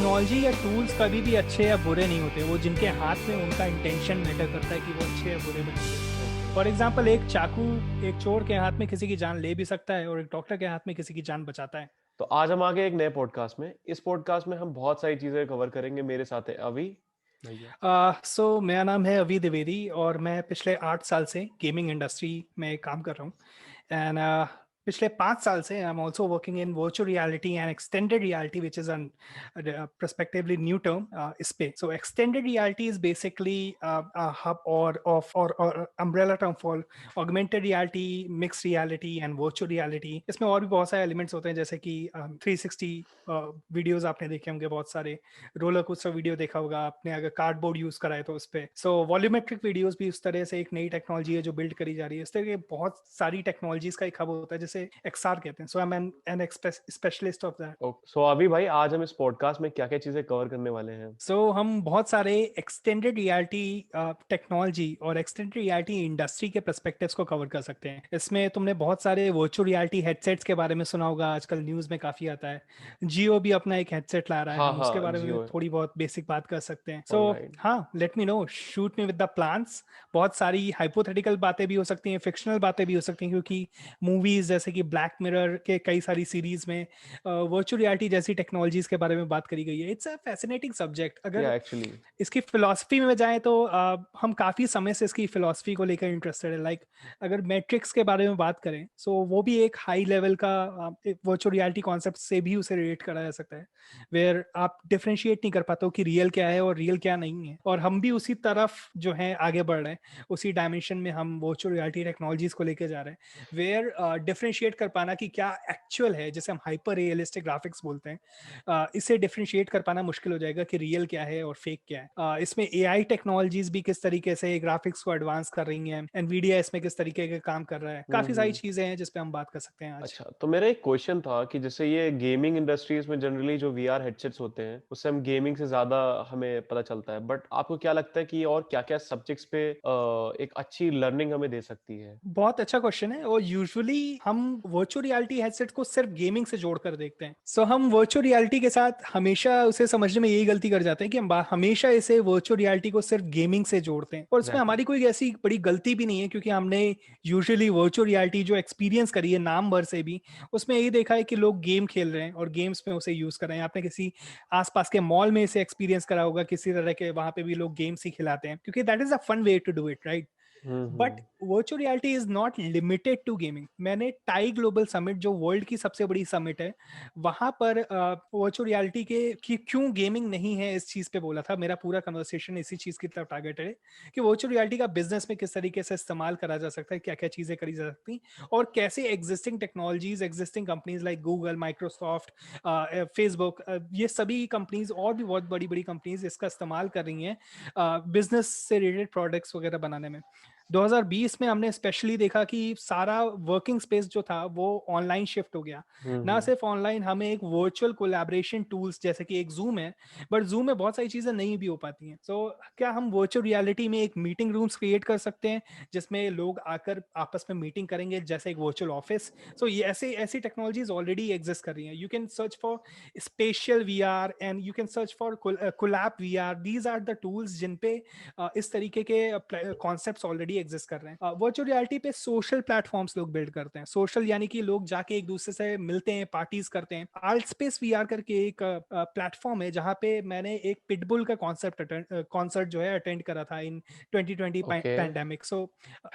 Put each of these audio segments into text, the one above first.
Technology या tools कभी भी अच्छे या बुरे नहीं होते, वो जिनके हाथ में उनका इंटेंशन मैटर करता है कि वो अच्छे या बुरे बनेंगे। फॉर एग्जाम्पल, एक चाकू एक चोर के हाथ में किसी की जान ले भी सकता है और एक डॉक्टर के हाथ में किसी की जान बचाता है। तो आज हम आ गए एक नए पॉडकास्ट में। इस पॉडकास्ट में हम बहुत सारी चीजें कवर करेंगे। मेरे साथ है अभी भैया। मेरा नाम है अभी द्विवेदी और मैं पिछले 8 साल से गेमिंग इंडस्ट्री में काम कर रहा हूँ। एंड पिछले 5 साल से I am also working in virtual reality and extended reality, which is an prospectively new term इस पे। So extended reality is basically hub और umbrella term for augmented reality, mix reality and virtual reality. इसमें और भी बहुत सारे elements होते हैं, जैसे कि 360 वीडियोज आपने देखे होंगे, बहुत सारे रोलर कोस्टर वीडियो देखा होगा आपने अगर कार्डबोर्ड यूज करा है तो उस पे। सो वॉल्यूमेट्रिक वीडियोस भी उस तरह से एक नई टेक्नोलॉजी है जो बिल्ड करी जा रही है। इस तरह के बहुत सारी टेक्नोलॉजीज का एक हब होता है जिसे एक्सआर कहते हैं। So I am an specialist of that. So अभी भाई, आज हम इस पॉडकास्ट में क्या क्या चीजें कवर करने वाले हैं? हम बहुत सारे एक्सटेंडेड रियलिटी टेक्नोलॉजी और एक्सटेंडेड रियलिटी इंडस्ट्री के पर्सपेक्टिव्स को कवर कर सकते हैं। इसमें तुमने बहुत सारे वर्चुअल रियलिटी हेडसेट्स के बारे में सुना होगा, आजकल न्यूज़ में काफ़ी आता है। जियो भी अपना एक हेडसेट ला रहा है, हाँ हम उसके हाँ, बारे में जियो। थोड़ी बहुत बेसिक बात कर सकते हैं। ऑलराइट। हाँ, let me know, shoot me with the plans. बहुत सारी हाइपोथेटिकल बातें भी हो सकती हैं, फिक्शनल बातें भी हो सकती हैं, क्योंकि मूवीज जैसे कि ब्लैक मिरर के कई सारी सीरीज में वर्चुअल रियलिटी जैसी टेक्नोलॉजीज के बारे में बात करी गई है। It's a fascinating subject. अगर या एक्चुअली। इसकी फिलॉसफी में जाएं तो हम काफ़ी समय से इसकी फिलॉसफी को लेकर इंटरेस्टेड है। लाइक अगर मैट्रिक्स के बारे में बात करें, सो वो भी एक हाई लेवल का वर्चुअल रियलिटी कॉन्सेप्ट से भी उसे रिलेट करा जा सकता है, वेयर आप डिफरेंशिएट नहीं कर पाते हो कि रियल क्या है और रियल क्या नहीं है। और हम भी उसी तरफ जो है आगे बढ़ रहे हैं, उसी डायमेंशन में हम वर्चुअल रियलिटी टेक्नोलॉजीज को लेकर जा रहे हैं, वेयर डिफरेंशिएट कर पाना कि क्या एक्चुअल है, जैसे हम हाइपर रियलिस्टिक ग्राफिक्स बोलते हैं, इसे डिफरेंशिएट कर पाना मुश्किल हो जाएगा कि रियल क्या है और फेक क्या है। इसमें एआई टेक्नोलॉजीज भी किस तरीके से ग्राफिक्स को एडवांस कर रही हैं, एनवीडिया इसमें किस तरीके का काम कर रहा है, काफी सारी हम्म। चीजें हैं जिस पे हम बात कर सकते हैं आज। अच्छा, तो मेरा एक क्वेश्चन था कि जैसे ये गेमिंग इंडस्ट्रीज में जनरली जो वीआर हेडसेट्स होते हैं उससे हम गेमिंग से ज्यादा हमें पता चलता है, बट आपको क्या लगता है कि और क्या क्या सब्जेक्ट्स पे एक अच्छी लर्निंग हमें दे सकती है? बहुत अच्छा क्वेश्चन है। और यूजुअली हम वर्चुअल रियलिटी हेडसेट को सिर्फ गेमिंग से जोड़कर देखते हैं। हम वर्चुअल रियलिटी के साथ हमेशा उसे समझने में यही गलती कर जाते हैं कि हम हमेशा इसे वर्चुअल रियलिटी को सिर्फ गेमिंग से जोड़ते हैं, और इसमें एग्जैक्टली। हमारी कोई ऐसी बड़ी गलती भी नहीं है, क्योंकि हमने यूजुअली वर्चुअल रियलिटी जो एक्सपीरियंस करी है नाम भर से भी, उसमें यही देखा है कि लोग गेम खेल रहे हैं और गेम्स में उसे यूज कर रहे हैं। आपने किसी आसपास के मॉल में इसे एक्सपीरियंस करा होगा, किसी तरह के वहां पे भी लोग गेम्स ही खिलाते हैं, क्योंकि that is a fun way to do it, right? But hmm. Virtual reality is not limited to gaming. मैंने टाई ग्लोबल समिट, जो वर्ल्ड की सबसे बड़ी समिट है, वहां पर वर्चुअल रियलिटी के कि क्यों गेमिंग नहीं है इस चीज पे बोला था। मेरा पूरा कन्वर्सेशन इसी चीज की तरफ टारगेट है कि वर्चुअल रियलिटी का बिजनेस में किस तरीके से इस्तेमाल करा जा सकता है, क्या क्या चीजें करी जा सकती, और कैसे existing technologies, existing companies like Google, Microsoft, Facebook, ये सभी कंपनीज और भी बहुत बड़ी बड़ी कंपनीज इसका इस्तेमाल कर रही हैं बिजनेस से रिलेटेड प्रोडक्ट्स वगैरह बनाने में। 2020 में हमने स्पेशली देखा कि सारा वर्किंग स्पेस जो था वो ऑनलाइन शिफ्ट हो गया। ना हम्म। सिर्फ ऑनलाइन, हमें एक वर्चुअल कोलैबोरेशन टूल्स जैसे कि एक जूम है, बट जूम में बहुत सारी चीजें नहीं भी हो पाती हैं। क्या हम वर्चुअल रियलिटी में एक मीटिंग रूम्स क्रिएट कर सकते हैं जिसमें लोग आकर आपस में मीटिंग करेंगे, जैसे एक वर्चुअल ऑफिस? ये ऐसे ऐसी टेक्नोलॉजीज ऑलरेडी एग्जिस्ट कर रही हैं। You can search for spatial VR and you can search for collab VR. These are the tools जिन पे इस तरीके के कॉन्सेप्ट्स ऑलरेडी एग्जिस्ट कर रहे हैं। वर्चुअल रियलिटी पे सोशल प्लेटफॉर्म्स लोग बिल्ड करते हैं। सोशल यानी कि लोग जाके एक दूसरे से मिलते हैं, पार्टीज करते हैं। आर्ट स्पेस वीआर करके एक प्लेटफॉर्म है जहां पे मैंने एक पिटबुल का कॉन्सर्ट जो है अटेंड करा था इन 2020 ओके। पैंडेमिक।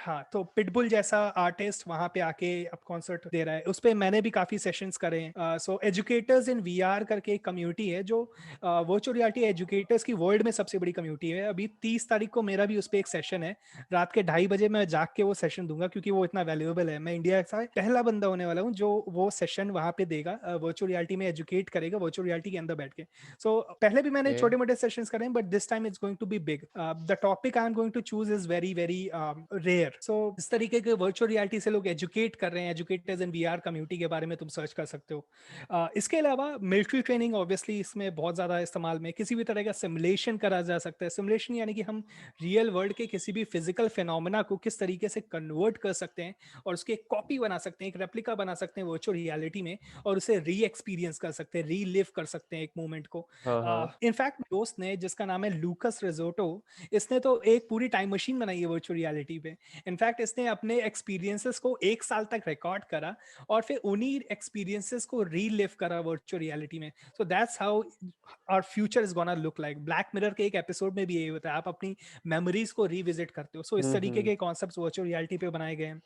हाँ, तो पिटबुल जैसा आर्टिस्ट वहां पे आके अब कॉन्सर्ट दे रहा है। उस पे मैंने भी काफी सेशंस करे हैं। एजुकेटर्स इन वीआर करके एक कम्युनिटी है जो वर्चुअल रियलिटी एजुकेटर्स की वर्ल्ड में सबसे बड़ी कम्युनिटी है। अभी 30 तारीख को मेरा भी उस पर एक सेशन है, रात के 2:30 बजे मैं जाग के वो सेशन दूंगा, क्योंकि वो इतना वैल्यूएबल है। मैं इंडिया का पहला बंदा होने वाला हूँ जो वो सेशन वहां पे देगा, वर्चुअल रियलिटी में एजुकेट करेगा वर्चुअल रियलिटी के अंदर बैठ के। पहले भी मैंने ओके। छोटे मोटे सेशंस करे हैं, but this time it's going to be big. The topic I am going to choose is very very rare. इस तरीके के वर्चुअल रियलिटी से लोग एजुकेट कर रहे हैं। एजुकेटर्स इन वीआर कम्युनिटी के बारे में तुम सर्च कर सकते हो। इसके अलावा मिलिट्री ट्रेनिंग ऑब्वियसली इसमें बहुत ज़्यादा इस्तेमाल में, किसी भी तरह का सिमुलेशन करा जा सकता है। सिमुलेशन यानी कि हम रियल वर्ल्ड के किसी भी फिजिकल फिनोमिना फिनोमेना को किस तरीके से कन्वर्ट कर सकते हैं और उसकी एक कॉपी बना सकते हैं, एक रेप्लिका बना सकते हैं वर्चुअल रियलिटी में, और उसे री एक्सपीरियंस कर सकते हैं, रीलिव कर सकते हैं एक मोमेंट को। हाँ, हाँ। इनफैक्ट दोस्त ने, जिसका नाम है लूकस रिजोटो, इसने तो एक पूरी टाइम मशीन बनाई है वर्चुअल रियलिटी पे। इनफैक्ट इसने अपने एक्सपीरियंसेस को 1 साल तक रिकॉर्ड करा और फिर उन्हीं एक्सपीरियंसेस को रीलिव करा वर्चुअल रियलिटी में। So that's how our future is gonna look like. Black Mirror के एक एपिसोड में भी यही होता है, आप अपनी मेमोरीज को रिविजिट करते हो। सो इस तरीके के कॉन्सेप्ट्स वर्चुअल रियलिटी पे बनाए गए हैं।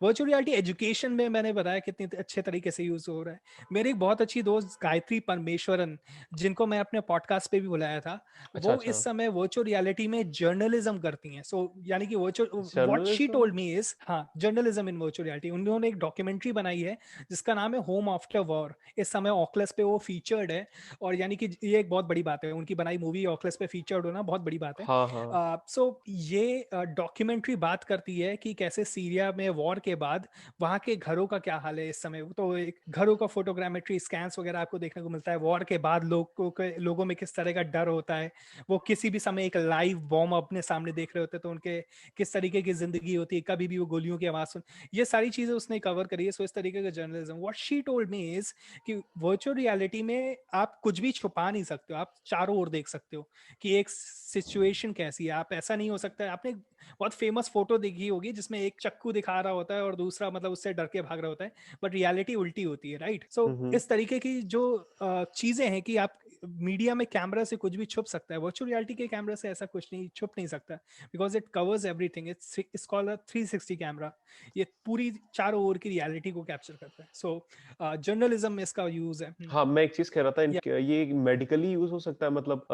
वर्चुअल रियलिटी एजुकेशन में मैंने बताया कितनी अच्छे तरीके से यूज हो रहा है। मेरी एक बहुत अच्छी दोस्त गायत्री परमेश्वरन, जिनको मैं अपने पॉडकास्ट पे भी बुलाया था, अच्छा, वो अच्छा। इस समय वर्चुअल रियलिटी में जर्नलिज्म करती हैं। सो यानी कि virtual, what she journalism? Told me is, हाँ, जर्नलिज्म इन वर्चुअल रियलिटी। उन्होंने एक डॉक्यूमेंट्री बनाई है जिसका नाम है होम आफ्टर वॉर। इस समय ऑकलस पे वो फीचर्ड है, और यानी कि ये एक बहुत बड़ी बात है, उनकी बनाई मूवी ऑकलस पे फीचर्ड होना बहुत बड़ी बात है। हाँ, हाँ। सो ये डॉक्यूमेंट्री बात करती है कि कैसे सीरिया में वॉर के बाद वहाँ के घरों का क्या हाल है इस समय। तो एक घरों का फोटोग्रामेट्री स्कैन्स वगैरह आपको देखने को मिलता है। वॉर के बाद लोगों में किस तरह का डर होता है, वो किसी भी समय एक लाइव बॉम्ब अपने सामने देख रहे होते हैं तो उनके किस तरीके की जिंदगी होती है, कभी भी वो गोलियों की आवाज सुन, ये सारी चीजें उसने कवर करी है। सो इस तरीके का journalism, what she told me is कि वर्चुअल रियलिटी में आप कुछ भी छुपा नहीं सकते हो, आप चारों ओर देख सकते हो कि एक सिचुएशन कैसी है। आप, ऐसा नहीं हो सकता है, आपने बहुत फेमस फोटो देखी होगी जिसमें एक चक्कू दिखा रहा होता है और दूसरा मतलब उससे डर के भाग रहा होता है, बट रियलिटी उल्टी होती है, राइट? सो इस तरीके की जो चीजें हैं कि आप मीडिया में कैमरा से कुछ भी छुप सकता है, वर्चुअल रियलिटी के कैमरा से ऐसा कुछ नहीं छुप नहीं सकता, because it covers everything. It's called a 360 camera. ये पूरी चारों ओर की रियलिटी को कैप्चर करता है। सो जर्नलिज्म में इसका यूज है। हाँ, मैं एक चीज़ कह रहा था या ये मेडिकली यूज़ हो सकता है, मतलब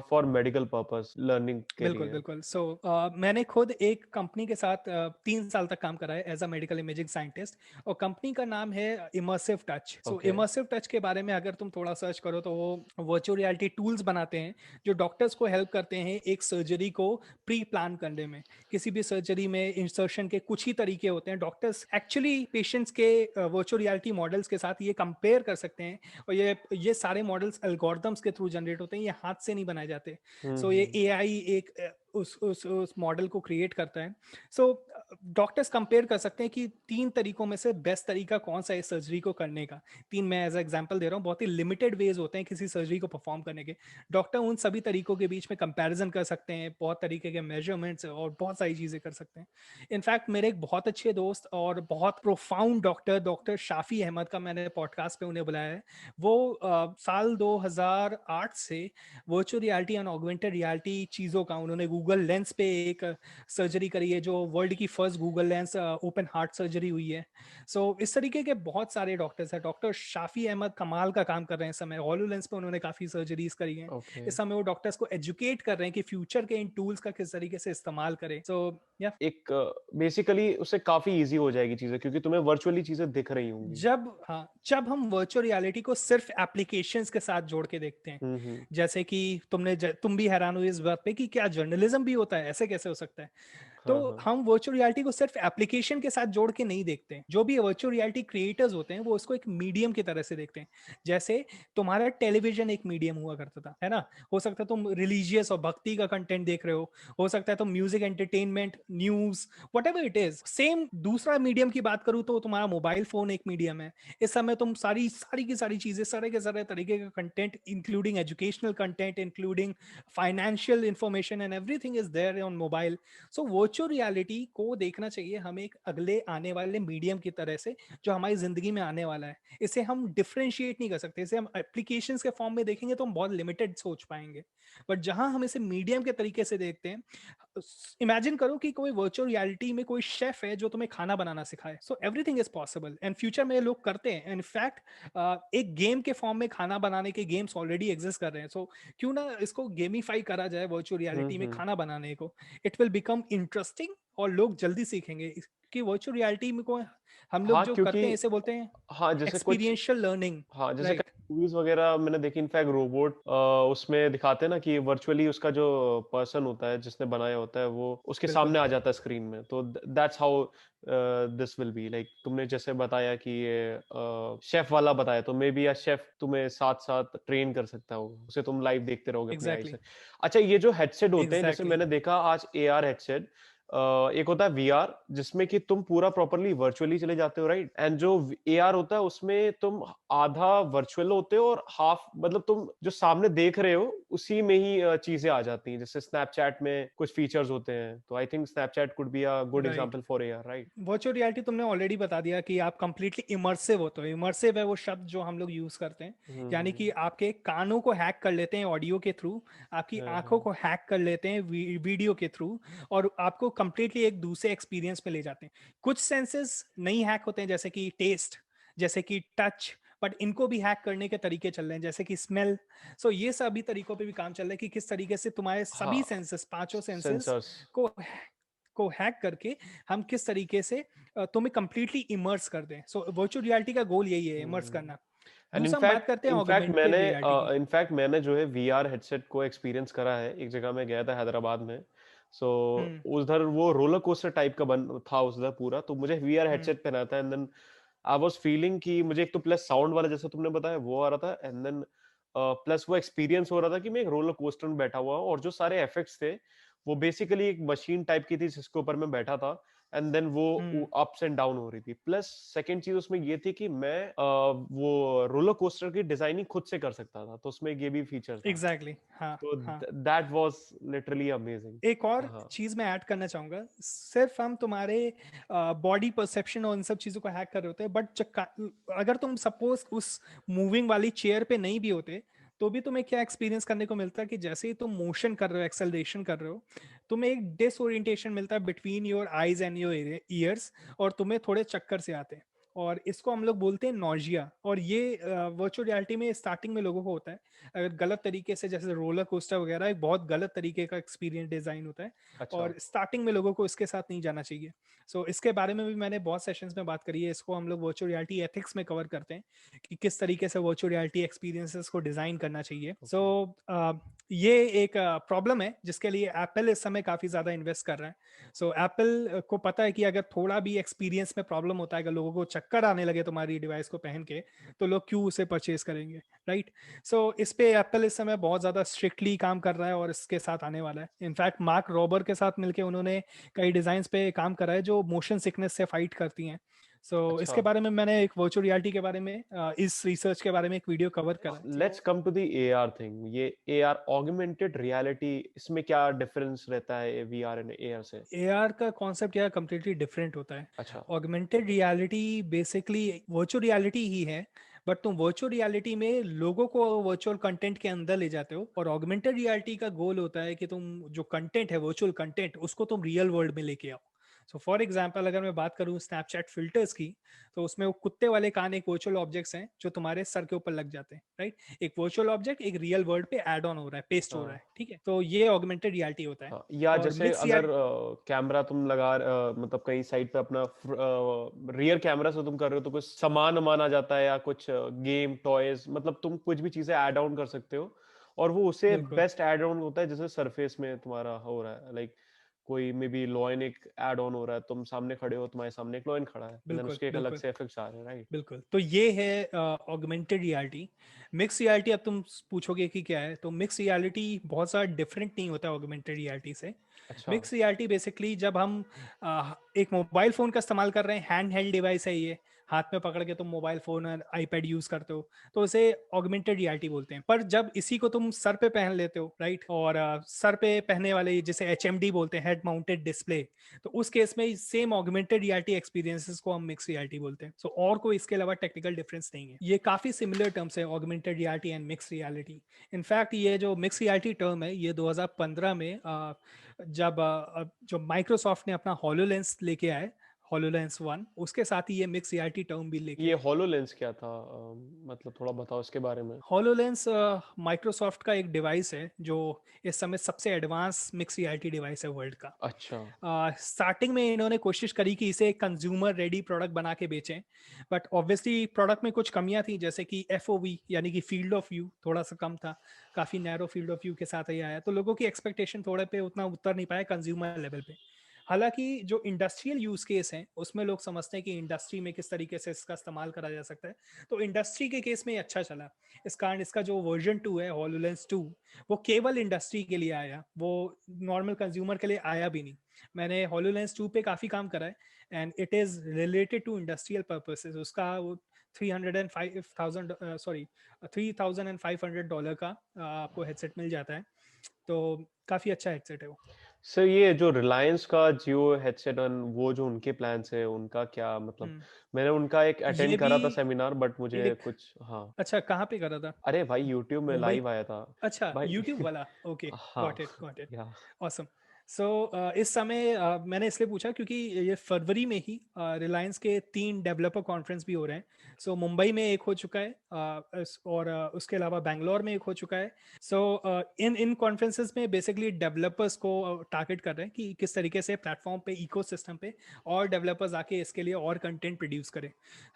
फॉर मेडिकल पर्पस लर्निंग के बिल्कुल लिए? बिल्कुल। सो मैंने खुद एक कंपनी के साथ 3 साल तक काम करा है as a medical imaging scientist, और कंपनी का नाम है Immersive Touch. So okay. Immersive Touch के बारे में अगर तुम थोड़ा सर्च करो तो वो वर्चुअल रियलिटी टूल्स बनाते हैं जो डॉक्टर्स को हेल्प करते हैं एक सर्जरी को प्री प्लान करने में। किसी भी सर्जरी में इंसर्शन के कुछ ही तरीके होते हैं, डॉक्टर्स एक्चुअली पेशेंट्स के वर्चुअल रियलिटी मॉडल्स के साथ ये कंपेयर कर सकते हैं, और ये सारे मॉडल्स एल्गोरिथम्स के थ्रू जनरेट होते हैं, ये हाथ से नहीं बनाए जाते। हुँ, सो ये हुँ। एआई एक उस मॉडल को क्रिएट करता है। सो डॉक्टर्स कंपेयर कर सकते हैं कि 3 तरीकों में से बेस्ट तरीका कौन सा है सर्जरी को करने का। 3 मैं एज एग्जांपल दे रहा हूँ, बहुत ही लिमिटेड वेज होते हैं किसी सर्जरी को परफॉर्म करने के। डॉक्टर उन सभी तरीकों के बीच में कंपैरिजन कर सकते हैं, बहुत तरीके के मेजरमेंट्स और बहुत सारी चीजें कर सकते हैं। इनफैक्ट मेरे एक बहुत अच्छे दोस्त और बहुत profound doctor, doctor Shafi Ahmad का मैंने पॉडकास्ट पे उन्हें बुलाया है। वो साल 2008 से virtual reality and augmented reality चीज़ों का, उन्होंने गूगल लेंस पे एक सर्जरी करी है जो वर्ल्ड की first Google lens open heart surgery हुई है। सो इस तरीके के बहुत सारे डॉक्टर्स हैं। डॉक्टर शाफी अहमद कमाल का काम कर रहे हैं इस समय, हॉलो लेंस पे उन्होंने काफ़ी सर्जरीज करी हैं। ओके। इस समय वो डॉक्टर्स को एजुकेट कर रहे हैं कि फ्यूचर के इन टूल्स का किस तरीके से इस्तेमाल करें। सो या एक बेसिकली उससे काफ़ी ईज़ी हो जाएगी चीज़ें, क्योंकि तुम्हें वर्चुअली चीज़ें दिख रही होंगी। जब हम वर्चुअल रियलिटी को सिर्फ एप्लीकेशंस के साथ जोड़ के देखते हैं, हुँ, हुँ। जैसे कि तुम भी हैरान हुई इस बात पे कि क्या जर्नलिज्म भी होता है, ऐसे कैसे हो सकता है? तो हाँ, हाँ। हम वर्चुअल रियलिटी को सिर्फ एप्लीकेशन के साथ जोड़ के नहीं देखते हैं। जो भी वर्चुअल रियलिटी क्रिएटर्स होते हैं वो उसको एक मीडियम की तरह से देखते हैं। जैसे तुम्हारा टेलीविजन एक मीडियम हुआ करता था, है ना? हो सकता है तुम रिलीजियस और भक्ति का कंटेंट देख रहे हो सकता है तुम music, entertainment, news, whatever it is. Same दूसरा मीडियम की बात करूं तो तुम्हारा मोबाइल फोन एक मीडियम है। इस समय तुम सारी सारी की सारी चीजें, सारे के सारे तरीके का content, including educational content, including financial information and everything is there on mobile. So virtual reality को देखना चाहिए हमें एक अगले आने वाले मीडियम की तरह से जो हमारी जिंदगी में आने वाला है। इसे हम डिफरेंशिएट नहीं कर सकते। इसे हम एप्लीकेशंस के फॉर्म में देखेंगे तो हम बहुत लिमिटेड सोच पाएंगे, बट जहां हम इसे मीडियम के तरीके से देखते हैं, इमेजिन करो कि कोई वर्चुअल रियलिटी में कोई शेफ है जो तुम्हें खाना बनाना सिखाए। So everything is possible and future में ये लोग करते हैं। इनफैक्ट एक गेम के फॉर्म में खाना बनाने के गेम्स ऑलरेडी एग्जिस्ट कर रहे हैं। सो क्यों ना इसको गेमिफाई करा जाए वर्चुअल हुँ, रियलिटी में हुँ। खाना बनाने को। इट विल बिकम इंटरेस्टिंग और लोग जल्दी सीखेंगे कि वर्चुअल रियलिटी में को हम लोग हाँ, जो क्योंकि करते हैं इसे बोलते हैं हाँ, जैसे कुछ एक्सपीरियंशियल लर्निंग, हाँ, जैसे राइट? कई मूवीज़ वगैरह मैंने देखी, इनफैक्ट रोबोट उसमें दिखाते हैं ना कि वर्चुअली उसका जो पर्सन होता है जिसने बनाया होता है वो उसके बिल्कुल सामने आ जाता है स्क्रीन में। तो that's how this will be like, तुमने जैसे बताया कि ये शेफ़ वाला बताया, तो मे बी या शेफ़ तुम्हें साथ-साथ ट्रेन कर सकता हो। उसे तुम लाइव देखते रहोगे अपनी आई एग्जैक्टली से। अच्छा, ये जो हेडसेट होते हैं, जैसे एग्जैक्टली मैंने देखा आज एआर हेडसेट एक होता है वीआर जिसमें कि तुम पूरा प्रॉपर्ली वर्चुअली चले जाते हो, राइट? एंड जो एआर होता है उसमें तुम आधा वर्चुअल होते हो और हाफ, मतलब तुम जो सामने देख रहे हो उसी में ही चीजें आ जाती हैं। जैसे स्नैपचैट में कुछ फीचर्स होते हैं, तो I think Snapchat could be a good right. Example for AR, right? Virtual reality तुमने ऑलरेडी बता दिया कि आप कंप्लीटली इमर्सिव होते हो। इमर्सिव है वो शब्द जो हम लोग यूज करते हैं, यानी कि हम्म। आपके कानों को हैक कर लेते हैं ऑडियो के थ्रू, आपकी हाँ, आंखों हाँ। को हैक कर लेते हैं वीडियो के थ्रू, और आपको कंप्लीटली एक दूसरे एक्सपीरियंस में ले जाते हैं। कुछ सेंसेस नहीं हैक होते हैं, जैसे कि टेस्ट, जैसे कि टच, बट इनको भी हैक करने के तरीके चल रहे हैं, जैसे कि स्मेल। सो ये सभी तरीकों पे भी काम चल रहा है कि किस तरीके से तुम्हारे हाँ, सभी सेंसेस, पांचों सेंसेस सेंसर्स। को को हैक करके हम किस तरीके से तुम्हें कंप्लीटली इमर्स कर दें। सो वर्चुअल रियलिटी का गोल यही है, इमर्स करना। एंड दूसरा हम बात करते हैं ऑगमेंटेड रियलिटी की। इनफैक्ट मैंने जो है वीआर हेडसेट को एक्सपीरियंस करा है। एक जगह मैं गया था हैदराबाद में। सो हम्म। उधर वो रोलर कोस्टर टाइप का बन था उधर पूरा, तो मुझे वीआर हम्म। हेडसेट पहना था। And then I was feeling कि मुझे एक तो प्लस साउंड वाला जैसा तुमने बताया वो आ रहा था, एंड देन प्लस वो एक्सपीरियंस हो रहा था कि मैं एक रोलर कोस्टर में बैठा हुआ हूँ, और जो सारे इफेक्ट्स थे वो बेसिकली एक मशीन टाइप की थी जिसके ऊपर मैं बैठा था। एंड देन वो हम्म। अप्स एंड डाउन हो रही थी। प्लस सेकंड चीज उसमें ये थी कि मैं वो रोलर कोस्टर की डिजाइनिंग खुद से कर सकता था, तो उसमें ये भी फीचर था। एग्जैक्टली, हाँ। तो हाँ। That was literally amazing. एक और हाँ। चीज मैं ऐड करना चाहूंगा, सिर्फ हम तुम्हारे बॉडी परसेप्शन और इन सब चीजों को हैक कर रहे होते हैं, बट अगर तुम सपोज उस मूविंग वाली चेयर पे नहीं भी होते, तो भी तुम्हें क्या एक्सपीरियंस करने को मिलता है कि जैसे ही तुम मोशन कर रहे हो, एक्सेलरेशन कर रहे हो, तुम्हें एक डिसओरिएंटेशन मिलता है between your eyes and your ears, और तुम्हें थोड़े चक्कर से आते हैं, और इसको हम लोग बोलते हैं नॉजिया। और ये वर्चुअल रियलिटी में स्टार्टिंग में लोगों को होता है, अगर गलत तरीके से, जैसे रोलर कोस्टर वगैरह एक बहुत गलत तरीके का एक्सपीरियंस डिजाइन होता है, अच्छा। और स्टार्टिंग में लोगों को इसके साथ नहीं जाना चाहिए। सो इसके बारे में भी मैंने बहुत सेशंस में बात करी है। इसको हम लोग वर्चुअल रियलिटी एथिक्स में कवर करते हैं कि किस तरीके से वर्चुअल रियलिटी एक्सपीरियंसेस को डिजाइन करना चाहिए। So okay. ये एक प्रॉब्लम है जिसके लिए एप्पल इस समय काफी ज्यादा इन्वेस्ट कर रहा है। सो एप्पल को पता है कि अगर थोड़ा भी एक्सपीरियंस में प्रॉब्लम होता है, अगर लोगों को चक्कर आने लगे तुम्हारी डिवाइस को पहन के, तो लोग क्यों उसे परचेज करेंगे, राइट? सो इस पे एप्पल इस समय बहुत ज़्यादा स्ट्रिक्टली काम कर रहा है, और इसके साथ आने वाला है। इनफैक्ट मार्क रॉबर के साथ मिलके उन्होंने कई डिज़ाइंस पे काम करा है जो मोशन सिकनेस से फाइट करती हैं। सो अच्छा। इसके बारे में मैंने एक वर्चुअल रियलिटी के बारे में इस रिसर्च के बारे में एक वीडियो कवर करा है। Let's come to the AR thing. ये एआर ऑगमेंटेड रियलिटी, इसमें क्या डिफरेंस रहता है वीआर एंड एआर से? एआर का कॉन्सेप्ट यार कम्प्लीटली डिफरेंट होता है। अच्छा। Augmented reality basically virtual reality ही है, बट तुम वर्चुअल रियलिटी में लोगों को वर्चुअल कंटेंट के अंदर ले जाते हो, और ऑगमेंटेड रियलिटी का गोल होता है कि तुम जो कंटेंट है, वर्चुअल कंटेंट, उसको तुम रियल वर्ल्ड में लेके आओ। सो फॉर एग्जाम्पल, अगर मैं बात करूँ स्नैपचैट फिल्टर्स की, तो उसमें वो कुत्ते वाले कान एक वर्चुअल ऑब्जेक्ट्स हैं जो तुम्हारे सर के ऊपर लग जाते हैं, राइट? एक वर्चुअल ऑब्जेक्ट एक रियल वर्ल्ड पे एड ऑन हो रहा है, पेस्ट हो रहा हाँ। है, ठीक है? तो ये ऑगमेंटेड रियलिटी होता है। हाँ, या और जैसे मिक्स अगर रियलिटी, कैमरा तुम लगा मतलब कहीं साइड पे अपना रियर कैमरा से तुम कर रहे हो, तो कुछ सामान वामान आ जाता है या कुछ गेम टॉयज, मतलब तुम कुछ भी चीजें ऐड ऑन कर सकते हो, और वो उसे बिल्कुल बेस्ट ऐड ऑन होता है जैसे सरफेस में तुम्हारा हो रहा है। लाइक कोई मे बी लॉयन एक ऐड ऑन हो रहा है, तुम सामने खड़े हो, तुम्हारे सामने एक लॉयन खड़ा है, एंड देन बिल्कुल उसके एक अलग बिल्कुल से इफेक्ट्स आ रहे हैं, राइट? बिल्कुल। तो ये है ऑगमेंटेड रियलिटी। मिक्स रियलिटी, अब तुम पूछोगे कि क्या है, तो मिक्स रियलिटी बहुत ज़्यादा डिफरेंट नहीं होता है ऑगमेंटेड रियलिटी से। अच्छा। मिक्स रियलिटी बेसिकली जब हम एक मोबाइल फ़ोन का इस्तेमाल कर रहे हैं, हैंड हेल्ड डिवाइस है ये, हाथ में पकड़ के तुम मोबाइल फ़ोन और आईपैड यूज़ करते हो, तो उसे ऑगमेंटेड रियलिटी बोलते हैं। पर जब इसी को तुम सर पे पहन लेते हो, राइट, और सर पे पहनने वाले जिसे HMD बोलते हैं, हेड माउंटेड डिस्प्ले, तो उस केस में सेम ऑगमेंटेड रियलिटी एक्सपीरियंसेस को हम मिक्स रियलिटी बोलते हैं। सो और कोई इसके अलावा टेक्निकल डिफरेंस नहीं है। ये काफी सिमिलर टर्म्स है, augmented reality and mix reality. In fact ये जो मिक्स रियलिटी टर्म है, ये 2015 में जब जो माइक्रोसॉफ्ट ने अपना हॉलोलेंस लेके आए, हॉलोलेंस 1, उसके साथ ही ये मिक्स रियलिटी टर्म भी लेके ये आए। होलोलेंस क्या था? मतलब थोड़ा बताओ इसके बारे में। होलोलेंस माइक्रोसॉफ्ट का एक डिवाइस है जो इस समय सबसे एडवांस मिक्स रियलिटी डिवाइस है वर्ल्ड का। अच्छा। स्टार्टिंग में इन्होंने कोशिश करी कि इसे कंज्यूमर रेडी प्रोडक्ट बना के बेचें, बट ऑब्वियसली प्रोडक्ट में कुछ कमियां थी, जैसे कि FOV यानी कि फील्ड ऑफ व्यू थोड़ा सा कम था, काफ़ी नैरो फील्ड ऑफ व्यू के साथ ये आया, तो लोगों की एक्सपेक्टेशन थोड़े पे उतना उतर नहीं पाया कंज्यूमर लेवल पे। हालाँकि जो इंडस्ट्रियल यूज़ केस हैं, उसमें लोग समझते हैं कि इंडस्ट्री में किस तरीके से इसका इस्तेमाल करा जा सकता है। तो इंडस्ट्री के केस में ये अच्छा चला। इस कारण इसका जो वर्ज़न 2 है हॉलोलेंस 2 वो केवल इंडस्ट्री के लिए आया, वो नॉर्मल कंज़्यूमर के लिए आया भी नहीं। मैंने हॉलोलेंस 2 पे काफ़ी काम करा है and it is related to industrial purposes. उसका वो 305,000 सॉरी $3,500 का आपको हेडसेट मिल जाता है। तो काफ़ी अच्छा हेडसेट है वो। सर ये जो रिलायंस का जियो हेडसेट वो जो उनके प्लान्स है उनका क्या मतलब, हुँ। मैंने उनका एक ये अटेंड भी करा था सेमिनार बट मुझे एक कुछ, हाँ। अच्छा कहाँ पे करा था? अरे भाई यूट्यूब में मुंबई? लाइव आया था अच्छा भाई। यूट्यूब वाला, ओके, हाँ गॉट इट, या ऑसम। सो इस समय मैंने इसलिए पूछा क्योंकि ये फरवरी में ही रिलायंस के 3 डेवलपर कॉन्फ्रेंस भी हो रहे हैं। सो मुंबई में एक हो चुका है और उसके अलावा बैंगलोर में एक हो चुका है। सो इन इन कॉन्फ्रेंसेस में बेसिकली डेवलपर्स को टारगेट कर रहे हैं कि किस तरीके से प्लेटफॉर्म पे इकोसिस्टम पे और डेवलपर्स आके इसके लिए और कंटेंट प्रोड्यूस करें।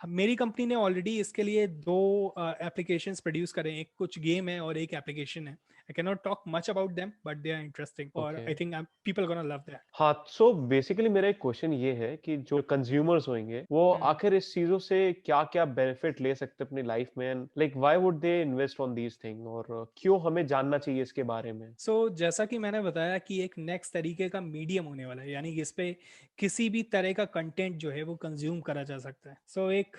मेरी कंपनी ने ऑलरेडी इसके लिए 2 एप्लीकेशंस प्रोड्यूस करे हैं। एक कुछ गेम है और एक एप्लीकेशन है। I cannot talk much about them, but they are interesting, or okay. I think people are gonna love that. हाँ, सो बेसिकली मेरा एक क्वेश्चन ये है कि जो कंज्यूमर्स होंगे वो Hmm. आखिर इस चीजों से क्या-क्या बेनिफिट ले सकते हैं अपनी लाइफ में, and like why would they invest on these thing, और क्यों हमें जानना चाहिए इसके बारे में? सो जैसा कि मैंने बताया कि एक नेक्स्ट तरीके का मीडियम होने वाला है, यानी कि इस पे किसी भी तरह का कंटेंट जो है वो कंज्यूम करा जा सकता है। सो एक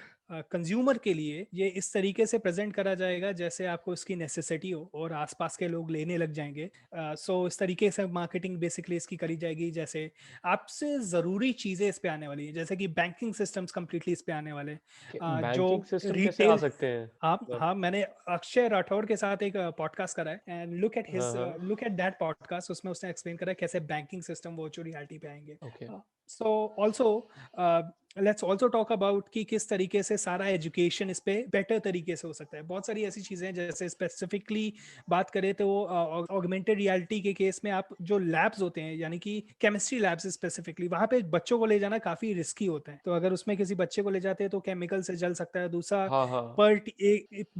कंज्यूमर के लिए ये इस तरीके से प्रेजेंट करा जाएगा जैसे आपको इसकी नेसेसिटी हो और आसपास के लोग लेने लग जाएंगे। सो इस तरीके से मार्केटिंग बेसिकली इसकी करी जाएगी, जैसे आपसे ज़रूरी चीज़ें इस पे आने वाली है, जैसे कि बैंकिंग सिस्टम्स कम्प्लीटली इस पे आने वाले हैं। जो बैंकिंग सिस्टम कैसे आ रिटेल, सकते हैं? हाँ मतलब हाँ, मैंने अक्षय राठौर के साथ एक पॉडकास्ट करा है एंड हाँ, हाँ। Look at that podcast. उसमें उसने एक्सप्लेन करा है कैसे बैंकिंग सिस्टम वर्चुअल रियलिटी पे आएंगे। Okay. So also let's also talk about कि किस तरीके से सारा एजुकेशन इस पे बेटर तरीके से हो सकता है। बहुत सारी ऐसी चीज़ें हैं, जैसे स्पेसिफिकली बात करें तो ऑगमेंटेड रियलिटी के केस में आप जो लैब्स होते हैं, यानी कि केमिस्ट्री लैब्स स्पेसिफिकली, वहाँ पे बच्चों को ले जाना काफ़ी रिस्की होता है। तो अगर उसमें किसी बच्चे को ले जाते हैं तो केमिकल से जल सकता है। दूसरा, हाँ, हाँ। पर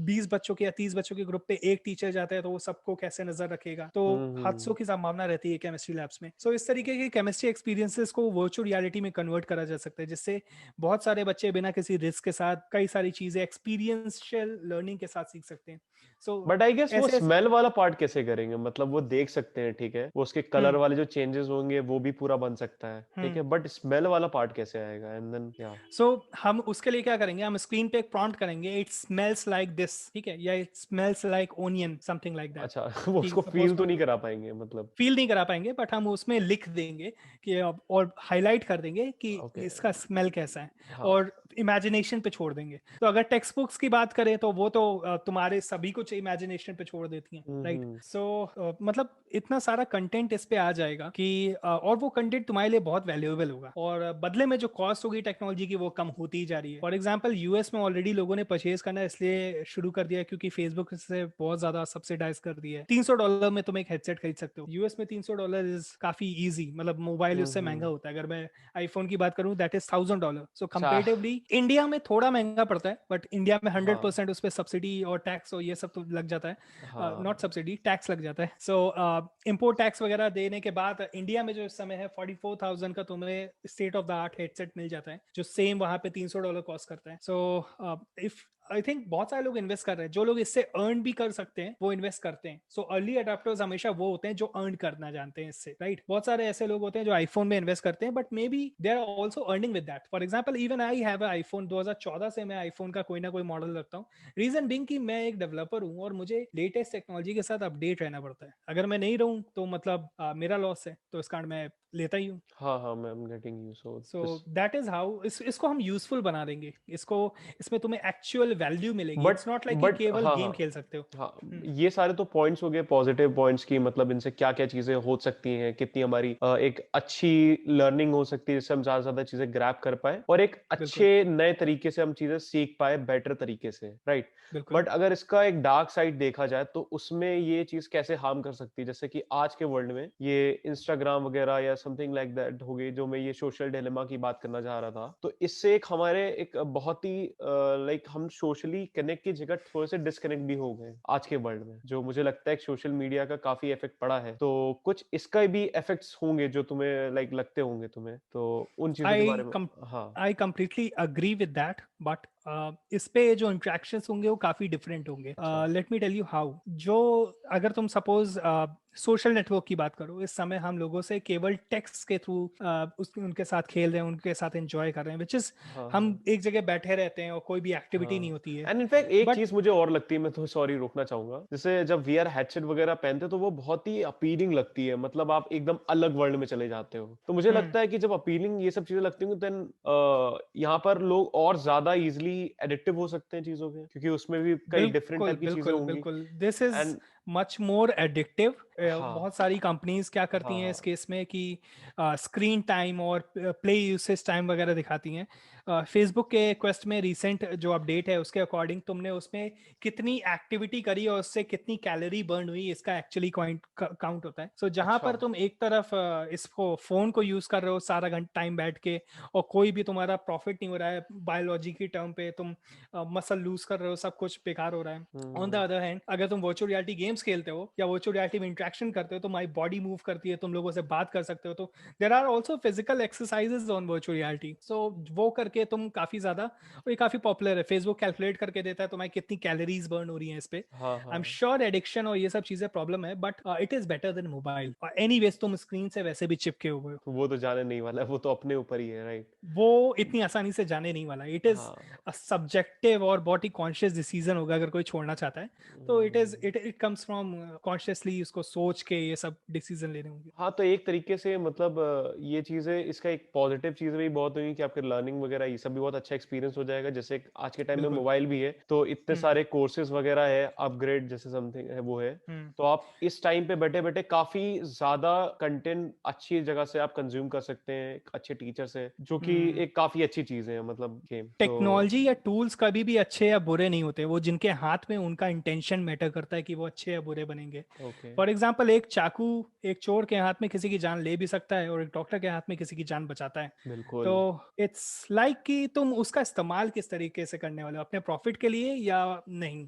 20 बच्चों के या 30 बच्चों के ग्रुप पे एक टीचर जाता है तो वो सबको कैसे नजर रखेगा, तो हुँ, हादसों हुँ। की संभावना रहती है केमिस्ट्री लैब्स में। सो इस तरीके के केमिस्ट्री एक्सपीरियंसेस को वर्चुअल रियलिटी में कन्वर्ट करा जा सकता है, जिससे बहुत सारे बच्चे बिना किसी रिस्क के साथ कई सारी चीजें एक्सपीरियंशियल लर्निंग के साथ सीख सकते हैं। सो बट आई गेस वो ऐसे स्मेल वाला पार्ट कैसे करेंगे? मतलब वो देख सकते हैं, ठीक है। वो उसके कलर हम्म वाले जो चेंजेस होंगे वो भी पूरा बन सकता है, ठीक हम्म है। बट स्मेल वाला पार्ट कैसे आएगा? एंड देन या सो हम उसके लिए क्या करेंगे, हम स्क्रीन पे एक प्रॉम्प्ट करेंगे, इट स्मेल्स लाइक दिस, ठीक है, या it smells like onion, something like that. अच्छा। वो ठीक है, उसको सपोज फ़ील तो नहीं करा पाएँगे मतलब? फील नहीं करा पाएंगे, बट हम उसमें लिख देंगे कि और हाईलाइट कर देंगे कि ओके। इसका स्मेल कैसा है, हाँ। और इमेजिनेशन पे छोड़ देंगे। तो अगर टेक्स्ट बुक्स की बात करें तो वो तो तुम्हारे सभी कुछ इमेजिनेशन पे छोड़ देती हैं, हुँ, राइट। हुँ। सो मतलब इतना सारा कंटेंट इस पे आ जाएगा कि और वो कंटेंट तुम्हारे लिए बहुत वैल्यूएबल होगा, और बदले में जो कॉस्ट होगी टेक्नोलॉजी की वो कम होती ही जा रही है। फॉर एग्जाम्पल यूएस में ऑलरेडी लोगों ने परचेज करना इसलिए शुरू कर दिया है क्योंकि फेसबुक से बहुत ज्यादा सब्सिडाइज कर दिया है। $300 में तुम एक हेडसेट खरीद सकते हो। यूएस में $300 इज काफी इजी, मतलब मोबाइल हुँ, उससे महंगा हुँ। होता है। अगर मैं आईफोन की बात करूं दैट इज $1000। सो चा कंपेरेटिवली इंडिया में थोड़ा महंगा पड़ता है, बट इंडिया में हंड्रेड हाँ, परसेंट उस पर सब्सिडी और टैक्स और ये सब तो लग जाता है। नॉट हाँ। सब्सिडी, टैक्स लग जाता है। सो इम्पोर्ट टैक्स वगैरह देने के बाद इंडिया में जो इस समय है 44,000 का तुम्हें state of the art headset मिल जाता है, जो सेम वहां पे $300 कॉस्ट करता है। सो इफ आई थिंक बहुत सारे लोग इन्वेस्ट कर रहे हैं, जो लोग इससे अर्न भी कर सकते हैं वो इन्वेस्ट करते हैं। सो अर्ली अडॉप्टर्स हमेशा वो होते हैं जो अर्न करना जानते हैं इससे, राइट। बहुत सारे ऐसे लोग होते हैं जो आईफोन में इन्वेस्ट करते हैं, but maybe they are also earning with that. For example even I have iPhone, 2014 से मैं आईफोन का कोई ना कोई मॉडल रखता हूँ। रीजन बिंग कि मैं एक डेवलपर हूँ और मुझे लेटेस्ट टेक्नोलॉजी के साथ अपडेट रहना पड़ता है। अगर मैं नहीं रहूँ तो मतलब मेरा लॉस है, तो इस कारण मैं लेता ही हूँ। हाँ, हाँ, मैं I am getting you, so so this that is how इसको हम यूजफुल बना देंगे। इसको इसमें तुम्हें एक्चुअल वैल्यू मिलेगी। बट इट्स नॉट लाइक कि बट केवल हाँ, गेम हाँ। खेल सकते हो। हाँ, हम्म, ये सारे तो पॉइंट्स हो गए पॉजिटिव पॉइंट्स की, मतलब इनसे क्या-क्या चीज़ें हो सकती हैं, कितनी हमारी एक अच्छी लर्निंग हो सकती है, जिससे हम ज़्यादा से ज़्यादा चीज़ें ग्रैब कर पाएँ और एक बिल्कुल अच्छे नए तरीके से हम चीज़ें सीख पाएँ बेटर तरीके से, राइट? बिल्कुल। बट अगर इसका एक डार्क साइड देखा जाए तो उसमें ये चीज़ कैसे हार्म कर सकती है? जैसे कि आज के वर्ल्ड में ये इंस्टाग्राम वगैरह या समथिंग लाइक दैट हो गई, जो मैं ये सोशल डिलेमा की बात करना चाह रहा था। तो इससे एक हमारे एक बहुत ही लाइक हम सोशली कनेक्ट की जगह थोड़े से डिस्कनेक्ट भी हो गए आज के वर्ल्ड में, जो मुझे लगता है कि सोशल मीडिया का काफी इफेक्ट पड़ा है। तो कुछ इसका भी इफेक्ट्स होंगे जो तुम्हें लाइक लगते होंगे तुम्हें, तो उन चीजों के बारे आई में। कम हाँ। I completely agree with that, but इस पे जो इंट्रैक्शंस होंगे वो काफी डिफरेंट होंगे। अच्छा। Let me tell you how. जो अगर तुम सपोज सोशल नेटवर्क की बात करो, इस समय हम लोगों से केवल टेक्स्ट के थ्रू उनके साथ खेल रहे हैं, उनके साथ एंजॉय कर रहे हैं, विच इज हाँ हम हाँ एक जगह बैठे रहते हैं और कोई भी एक्टिविटी नहीं हाँ। होती है। एंड इनफैक्ट एक बट चीज मुझे और लगती है, मैं तो सॉरी रोकना चाहूंगा, जैसे जब वीआर हेडसेट वगैरह पहनते हो तो वो बहुत ही अपीलिंग लगती है, मतलब आप एकदम अलग वर्ल्ड में चले जाते हो। तो मुझे लगता है कि जब अपीलिंग ये सब चीजें लगती हैं देन यहाँ पर लोग और ज्यादा इजीली एडिक्टिव हो सकते हैं चीजों के, क्योंकि उसमें भी कई डिफरेंट बिल्कुल टाइप की चीजें बिल्कुल होंगी। बिल्कुल, this is and much more addictive. हाँ बहुत सारी कंपनीज क्या करती हैं इस हाँ केस में कि स्क्रीन टाइम और प्ले यूसेज टाइम वगैरह दिखाती हैं। फेसबुक के क्वेस्ट में रिसेंट जो अपडेट है उसके अकॉर्डिंग तुमने उसमें कितनी एक्टिविटी करी और उससे कितनी कैलोरी बर्न हुई, इसका एक्चुअली काउंट होता है। सो जहां अच्छा। पर तुम एक तरफ इसको फोन को यूज कर रहे हो सारा घंटा टाइम बैठ के और कोई भी तुम्हारा प्रॉफिट नहीं हो रहा है, बायोलॉजी की टर्म पे तुम मसल लूज कर रहे हो, सब कुछ बेकार हो रहा है। On the hmm. Other hand, अगर तुम वर्चुअल रियलिटी गेम्स खेलते हो या वर्चुअल रियलिटी में इंटरेक्शन करते हो तो माई बॉडी मूव करती है, तुम लोगों से बात कर सकते हो, तो there are also physical exercises on virtual reality. So वो करके तुम काफी ज्यादा, और ये काफी पॉपुलर है, फेसबुक कैलकुलेट करके देता है तुम्हारी कितनी कैलोरीज बर्न हो रही है इस पे। हाँ आई एम हाँ। श्योर एडिक्शन और ये सब चीजें प्रॉब्लम है, but it is better than mobile. Any ways तुम स्क्रीन से वैसे भी चिपके हुए हो, तो वो तो जाने नहीं वाला है, वो तो अपने ऊपर ही है, राइट। वो इतनी आसानी से जाने नहीं वाला। इट इज हाँ। अ सब्जेक्टिव और बहुत ही कॉन्शियस डिसीजन होगा अगर कोई छोड़ना चाहता है, तो इट कम्स फ्रॉम कॉन्शियसली उसको सोच के ये सब डिसीजन लेने होंगे। हाँ, तो एक तरीके से मतलब ये चीज़ें, इसका एक पॉजिटिव चीज़ भी बहुत हुई कि आपके लर्निंग वगैरह ये सब भी बहुत अच्छा एक्सपीरियंस हो जाएगा। जैसे आज के टाइम में बिल्कुल। मोबाइल भी है, तो इतने हम्म सारे कोर्सेज वगैरह है, अपग्रेड जैसे समथिंग है वो है। हम्म तो आप इस टाइम पे बैठे-बैठे काफ़ी ज़्यादा कंटेंट अच्छी जगह से आप कंज़्यूम कर सकते हैं, एक अच्छे टीचर से, जो कि हम्म। एक काफ़ी अच्छी चीज़ है मतलब गेम तो। टेक्नोलॉजी या टूल्स कभी भी अच्छे या बुरे नहीं होते, वो जिनके हाथ में उनका इंटेंशन मैटर करता है कि वो अच्छे या बुरे बनेंगे। ओके। फॉर एग्जाम्पल, एक चाकू एक चोर के हाथ में किसी की जान ले भी सकता है और एक डॉक्टर के हाथ में किसी की जान बचाता है। तो बिल्कुल। इट्स लाइक कि तुम उसका इस्तेमाल किस तरीके से करने वाले हो, अपने प्रॉफिट के लिए या नहीं।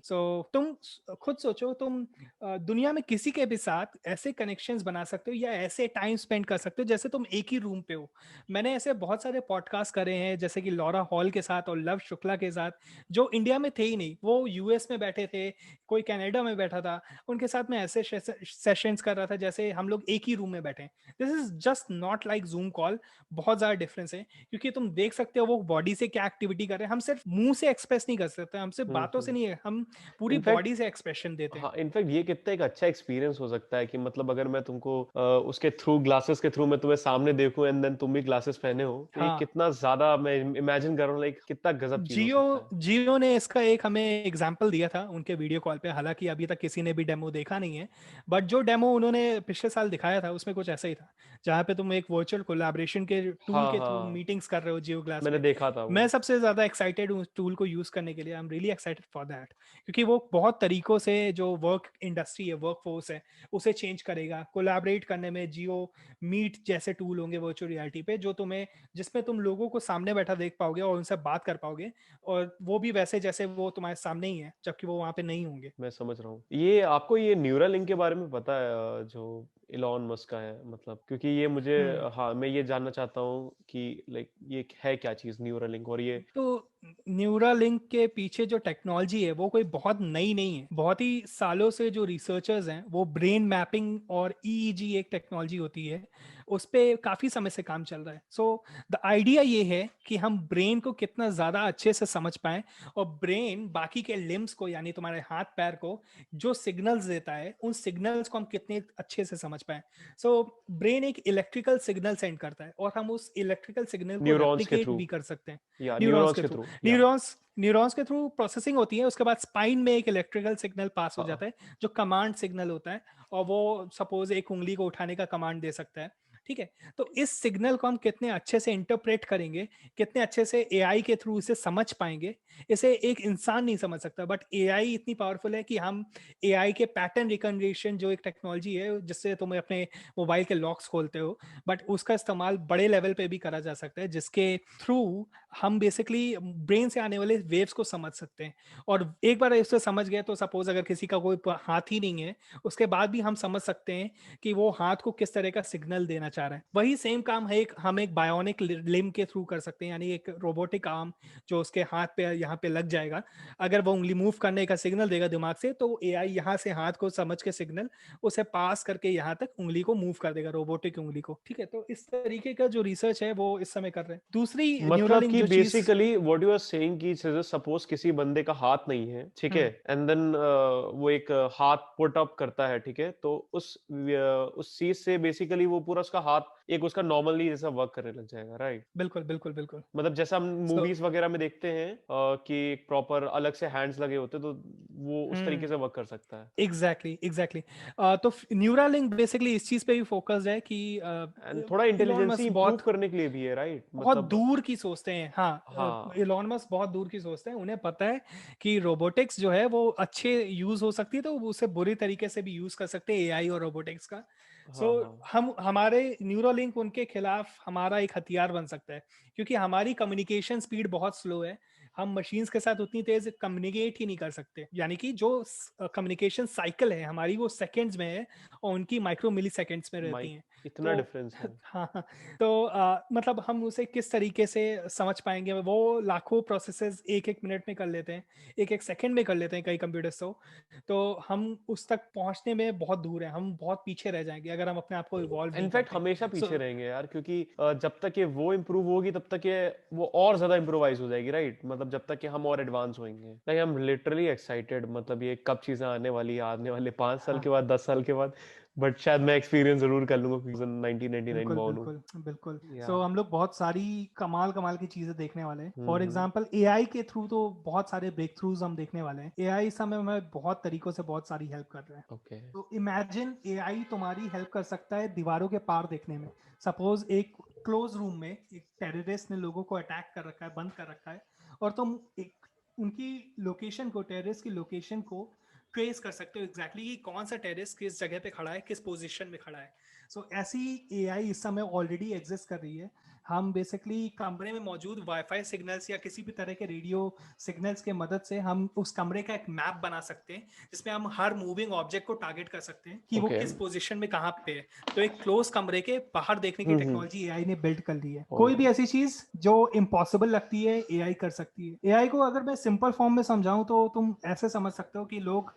तुम खुद सोचो, तुम दुनिया में किसी के भी साथ ऐसे कनेक्शंस बना सकते हो या ऐसे टाइम स्पेंड कर सकते हो जैसे तुम एक ही रूम पे हो। मैंने ऐसे बहुत सारे पॉडकास्ट करे हैं, जैसे कि लॉरा हॉल के साथ और लव शुक्ला के साथ, जो इंडिया में थे ही नहीं, वो यूएस में बैठे थे, कोई कनाडा में बैठा था, उनके साथ मैं ऐसे सेशंस कर रहा था जैसे हम लोग एक ही रूम में बैठे हैं। This is just not like zoom call. बहुत ज्यादा डिफरेंस है, क्योंकि तुम देख सकते हो वो बॉडी से क्या एक्टिविटी कर रहे हैं। हम सिर्फ मुंह से एक्सप्रेस नहीं कर सकते, हम सिर्फ बातों से हम्म। नहीं है, हम पूरी इनफैक्ट बॉडी से एक्सप्रेशन देते हैं। हाँ, इनफैक्ट ये कितना एक अच्छा एक्सपीरियंस हो सकता है कि मतलब अगर मैं तुमको उसके थ्रू, ग्लासेस के थ्रू मैं तुम्हें सामने देखूं एंड देन तुम भी ग्लासेस पहने हो, तो ये हाँ, कितना ज्यादा मैं इमेजिन कर रहा हूँ, लाइक कितना गजब चीज हो जियो सकता है। जियो ने इसका एक हमें एग्जाम्पल दिया था उनके वीडियो कॉल पे, हालांकि अभी तक किसी ने भी डेमो देखा नहीं है, बट जो डेमो उन्होंने पिछले साल दिखाया था उसमें कुछ ऐसा ही था, जहाँ पे तुम एक वर्चुअल कोलैबोरेशन के टूल हाँ के थ्रू हाँ, मीटिंग्स कर रहे हो जियो ग्लास मैंने पे। देखा था मैं वो। सबसे ज्यादा एक्साइटेड हूँ उस टूल को यूज करने के लिए। I am really excited for that, क्योंकि वो बहुत तरीकों से जो वर्क इंडस्ट्री है, वर्क फोर्स है, उसे चेंज करेगा। कोलैबोरेट करने में जियो मीट जैसे टूल होंगे वर्चुअल रियलिटी पे, जो तुम्हें, जिसमें तुम लोगों को सामने बैठा देख पाओगे और उनसे बात कर पाओगे, और वो भी वैसे जैसे वो तुम्हारे सामने ही है, जबकि वो वहां पे नहीं होंगे। मैं समझ रहा हूँ। ये आपको ये न्यूरालिंक के बारे में पता है जो इलॉन मस्क का है, मतलब क्योंकि ये मुझे, हम्म। हाँ मैं ये जानना चाहता हूँ कि लाइक ये है क्या चीज न्यूरालिंक, और ये। तो न्यूरालिंक के पीछे जो टेक्नोलॉजी है वो कोई बहुत नई नहीं है। बहुत ही सालों से जो रिसर्चर्स हैं वो ब्रेन मैपिंग और ईईजी एक टेक्नोलॉजी होती है, उस पे काफी समय से काम चल रहा है। सो द आइडिया ये है कि हम ब्रेन को कितना ज्यादा अच्छे से समझ पाएं, और ब्रेन बाकी के लिम्स को, यानी तुम्हारे हाथ पैर को जो सिग्नल्स देता है, उन सिग्नल्स को हम कितने अच्छे से समझ पाएं। सो ब्रेन एक इलेक्ट्रिकल सिग्नल सेंड करता है और हम उस इलेक्ट्रिकल सिग्नल को न्यूरॉन्स के रेप्लिकेट थ्रू, भी कर सकते हैं। या न्यूरॉन्स न्यूरॉन्स के के थ्रू, थ्रू, या। न्यूरॉन्स के थ्रू प्रोसेसिंग होती है, उसके बाद स्पाइन में एक इलेक्ट्रिकल सिग्नल पास हो हाँ। जाता है जो कमांड सिग्नल होता है, और वो सपोज एक उंगली को उठाने का कमांड दे सकता है। ठीक है, तो इस सिग्नल को हम कितने अच्छे से इंटरप्रेट करेंगे, कितने अच्छे से एआई के थ्रू इसे समझ पाएंगे, इसे एक इंसान नहीं समझ सकता। बट एआई इतनी पावरफुल है कि हम एआई के पैटर्न रिकॉग्निशन, जो एक टेक्नोलॉजी है जिससे तुम अपने मोबाइल के लॉक्स खोलते हो, बट उसका इस्तेमाल बड़े लेवल पे भी करा जा सकता है, जिसके थ्रू हम बेसिकली ब्रेन से आने वाले वेव्स को समझ सकते हैं, और एक बार इसे समझ गए तो सपोज अगर किसी का कोई हाथ ही नहीं है, उसके बाद भी हम समझ सकते हैं कि वो हाथ को किस तरह का सिग्नल देना चाह रहा है। वही सेम काम है हम एक बायोनिक लिम्ब के थ्रू कर सकते हैं, यानी एक रोबोटिक आर्म जो उसके हाथ पे यहाँ पे लग जाएगा। अगर वो उंगली मूव करने का सिग्नल देगा दिमाग से, तो एआई यहाँ से हाथ को समझ के सिग्नल उसे पास करके यहाँ तक उंगली को मूव कर देगा, रोबोटिक उंगली को। ठीक है, तो इस तरीके का जो रिसर्च है वो इस समय कर रहे हैं। दूसरी मतलब न्यूरालिंक कि जो चीज। Basically what you are saying कि सपोज किसी बंदे का हाथ नहीं है, ठीक है, एंड देन वो एक हाथ पुट अप करता है, ठीक है, तो उस चीज से बेसिकली वो पूरा उसका हाथ एक उसका नॉर्मली जैसा वर्क करने लग जाएगा, राइट? बिल्कुल बिल्कुल बिल्कुल। मतलब जैसा हम सो मूवीज वगैरह में देखते हैं कि एक प्रॉपर अलग से हैंड्स लगे होते हैं, तो वो उस तरीके से वर्क कर सकता है। Exactly exactly. तो न्यूरालिंक बेसिकली इस चीज पे भी फोकस्ड है कि एंड थोड़ा इलॉन इंटेलिजेंसी मस्क इंप्रूव बहुत करने के लिए भी है, राइट? बहुत मतलब दूर की सोचते हैं। हाँ, हाँ इलॉन मस्क बहुत दूर की सोचते हैं, उन्हें पता है कि रोबोटिक्स जो है वो अच्छे यूज हो सकती है, तो वो उसे बुरी तरीके से भी यूज कर सकते हैं, एआई और रोबोटिक्स का। सो हाँ हाँ। हम हमारे न्यूरोलिंक उनके खिलाफ हमारा एक हथियार बन सकता है, क्योंकि हमारी कम्युनिकेशन स्पीड बहुत स्लो है। हम मशीन्स के साथ उतनी तेज कम्युनिकेट ही नहीं कर सकते, यानी कि जो कम्युनिकेशन साइकिल है हमारी वो सेकेंड्स में है, और उनकी माइक्रो मिली सेकेंड्स में रहती माइक हैं। इतना तो डिफरेंस है। हाँ हाँ। तो मतलब हम उसे किस तरीके से समझ पाएंगे? वो लाखों प्रोसेसेस एक एक मिनट में कर लेते हैं, एक एक सेकंड में कर लेते हैं कई कंप्यूटर्स। तो हम उस तक पहुंचने में बहुत दूर है, हम बहुत पीछे रह जाएंगे अगर हम अपने आप को इवॉल्व नहीं इनफैक्ट करते। हमेशा सो पीछे रहेंगे यार, क्योंकि जब तक ये वो इम्प्रूव होगी तब तक ये वो और ज्यादा इम्प्रोवाइज हो जाएगी, राइट? मतलब जब तक कि हम और एडवांस होंगे, like I am literally excited. मतलब ये कब चीजें आने वाली है, आने वाले 5 साल के हाँ, बाद, 10 साल के बाद, बट शायद मैं एक्सपीरियंस जरूर कर लूंगा क्योंकि 1999 बिल्कुल बॉर्न हूँ। बिल्कुल बिल्कुल। या सो हम लोग बहुत सारी कमाल कमाल की चीजें देखने वाले हैं। For hmm. एग्जांपल एआई के थ्रू तो बहुत सारे ब्रेक थ्रूज हम देखने वाले हैं। एआई इस समय हमें बहुत तरीकों से बहुत सारी हेल्प कर रहा है। ओके। तो इमेजिन एआई तुम्हारी हेल्प कर सकता है दीवारों के पार देखने में। सपोज एक क्लोज रूम में एक टेररिस्ट ने लोगों को अटैक कर रखा है, बंद कर रखा है, और तुम एक उनकी लोकेशन को, टेररिस्ट की लोकेशन को ट्रेस कर सकते हो एग्जैक्टली कि कौन सा टेररिस्ट किस जगह पे खड़ा है, किस पोजीशन में खड़ा है। सो ऐसी एआई इस समय ऑलरेडी एग्जिस्ट कर रही है। हम बेसिकली कमरे में मौजूद वाईफाई सिग्नल्स या किसी भी तरह के रेडियो सिग्नल्स के मदद से हम उस कमरे का एक मैप बना सकते हैं, जिसमें हम हर मूविंग ऑब्जेक्ट को टारगेट कर सकते हैं कि वो ओके। किस पोजीशन में कहाँ पे है। तो एक क्लोज कमरे के बाहर देखने की हम्म। टेक्नोलॉजी एआई ने बिल्ड कर ली है। कोई भी ऑलराइट। ऐसी चीज जो इम्पॉसिबल लगती है एआई कर सकती है। एआई को अगर मैं सिंपल फॉर्म में समझाऊं तो तुम ऐसे समझ सकते हो कि लोग,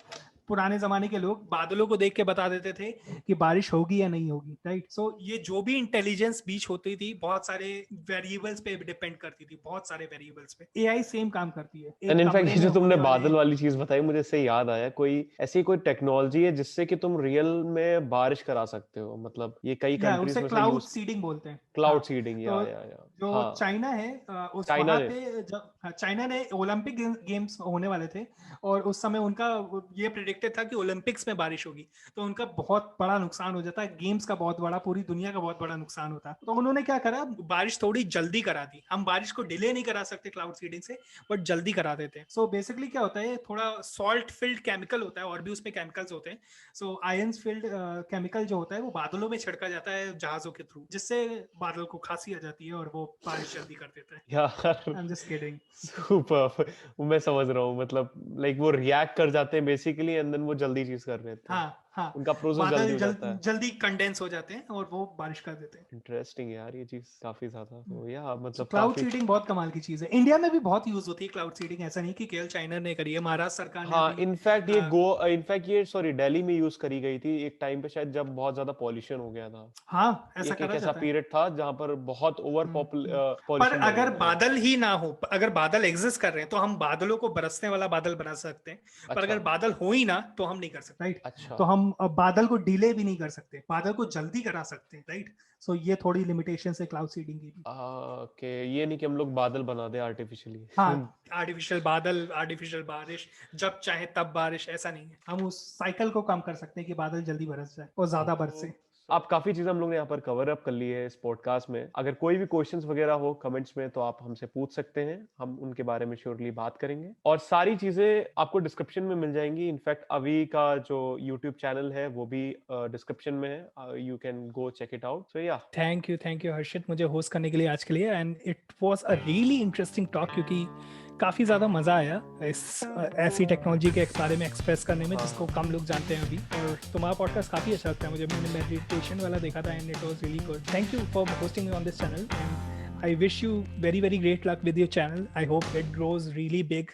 पुराने जमाने के लोग बादलों को देख के बता देते थे कि बारिश होगी या नहीं होगी, राइट? सो ये जो भी इंटेलिजेंस बीच होती थी बहुत सारे वेरिएबल्स पे डिपेंड करती थी, बहुत सारे वेरिएबल्स पे। एआई सेम काम करती है एंड एक इनफैक्ट कमरे ये में जो तुमने होने वाले। बादल वाली चीज बताई, मुझे इससे याद आया, कोई ऐसी कोई टेक्नोलॉजी है जिससे कि तुम रियल में बारिश करा सकते हो? मतलब ये कई या कंट्रीज उसे में से क्लाउड यूज। सीडिंग बोलते हैं। हाँ, क्लाउड सीडिंग, तो या जो हाँ। चाइना है उस चाइना वहां ने। पे जब, हाँ, चाइना ने ओलंपिक गेम्स होने वाले थे, और उस समय उनका ये प्रिडिक्टेड था कि ओलंपिक्स में बारिश होगी, तो उनका बहुत बड़ा नुकसान हो जाता है, गेम्स का बहुत बड़ा, पूरी दुनिया का बहुत बड़ा नुकसान होता है। तो उन्होंने क्या करा, बारिश थोड़ी जल्दी करा दी। हम बारिश को डिले नहीं करा सकते क्लाउड सीडिंग से, बट जल्दी करा देते हैं। सो बेसिकली क्या होता है, थोड़ा सॉल्ट फिल्ड केमिकल होता है, और भी उसमें केमिकल्स होते हैं। सो आयंस फील्ड केमिकल जो होता है वो बादलों में छिड़का जाता है जहाजों के थ्रू, जिससे बादल को खांसी आ जाती है और वो बारिश जल्दी कर देता है। यार I am just kidding. Super. मैं समझ रहा हूँ, मतलब लाइक वो रिएक्ट कर जाते हैं बेसिकली, एंड देन वो जल्दी चीज कर देते हैं। हाँ हाँ, उनका प्रोसेस जल्दी बादल हो जाता है। जल्दी कंडेंस हो जाते हैं और वो बारिश कर देते हैं। इंटरेस्टिंग यार, ये चीज काफी ज्यादा, तो या सो मतलब क्लाउड काफी। सीडिंग बहुत कमाल की चीज है, इंडिया में भी बहुत यूज होती है क्लाउड सीडिंग। ऐसा नहीं कि केवल चाइना ने करी है, महाराष्ट्र सरकार ने हाँ, अभी इनफैक्ट ये सॉरी दिल्ली में यूज करी गई थी एक टाइम पे, शायद जब बहुत ज्यादा पॉल्यूशन हो गया था। हाँ, ऐसा एक एक करा ऐसा जाता है। पीरियड था जहां पर बहुत ओवर हम्म। पर पॉल्यूशन बढ़ अगर गया था। बादल ही ना हो, अगर बादल एग्जिस्ट कर रहे हैं तो हम बादलों को बरसने वाला बादल बना सकते हैं। पर अच्छा। अगर बादल हो ही ना तो हम नहीं कर सकते, राइट? अच्छा। तो हम अब बादल को डिले भी नहीं कर सकते, बादल को जल्दी करा सकते हैं, राइट? सो ये थोड़ी लिमिटेशन है क्लाउड सीडिंग की भी। ओके, ये नहीं कि हम लोग बादल बना दे आर्टिफिशियली। हाँ, आर्टिफिशियल बादल, आर्टिफिशियल बारिश, जब चाहे तब बारिश, ऐसा नहीं है। हम उस साइकिल को कम कर सकते हैं कि बादल जल्दी बरस जाए और ज्यादा बरसे। आप काफी चीजें हम लोग ने यहाँ पर कवर अप कर ली है इस पॉडकास्ट में। अगर कोई भी क्वेश्चंस वगैरह हो कमेंट्स में तो आप हमसे पूछ सकते हैं, हम उनके बारे में श्योरली बात करेंगे। और सारी चीजें आपको डिस्क्रिप्शन में मिल जाएंगी। इनफैक्ट अभी का जो यूट्यूब चैनल है वो भी डिस्क्रिप्शन में है, you can go check it out. So yeah thank you हर्षित मुझे होस्ट करने के लिए आज के लिए, and it was a really interesting talk, क्योंकि काफ़ी ज़्यादा मज़ा आया इस ऐसी टेक्नोलॉजी के बारे में एक्सप्रेस करने में जिसको कम लोग जानते हैं अभी। और तुम्हारा पॉडकास्ट काफ़ी अच्छा लगता है मुझे, मैंने मेडिटेशन वाला देखा था and it was really good. Thank you for hosting me on this channel, and I wish you very, very great luck with your channel. I hope it grows really big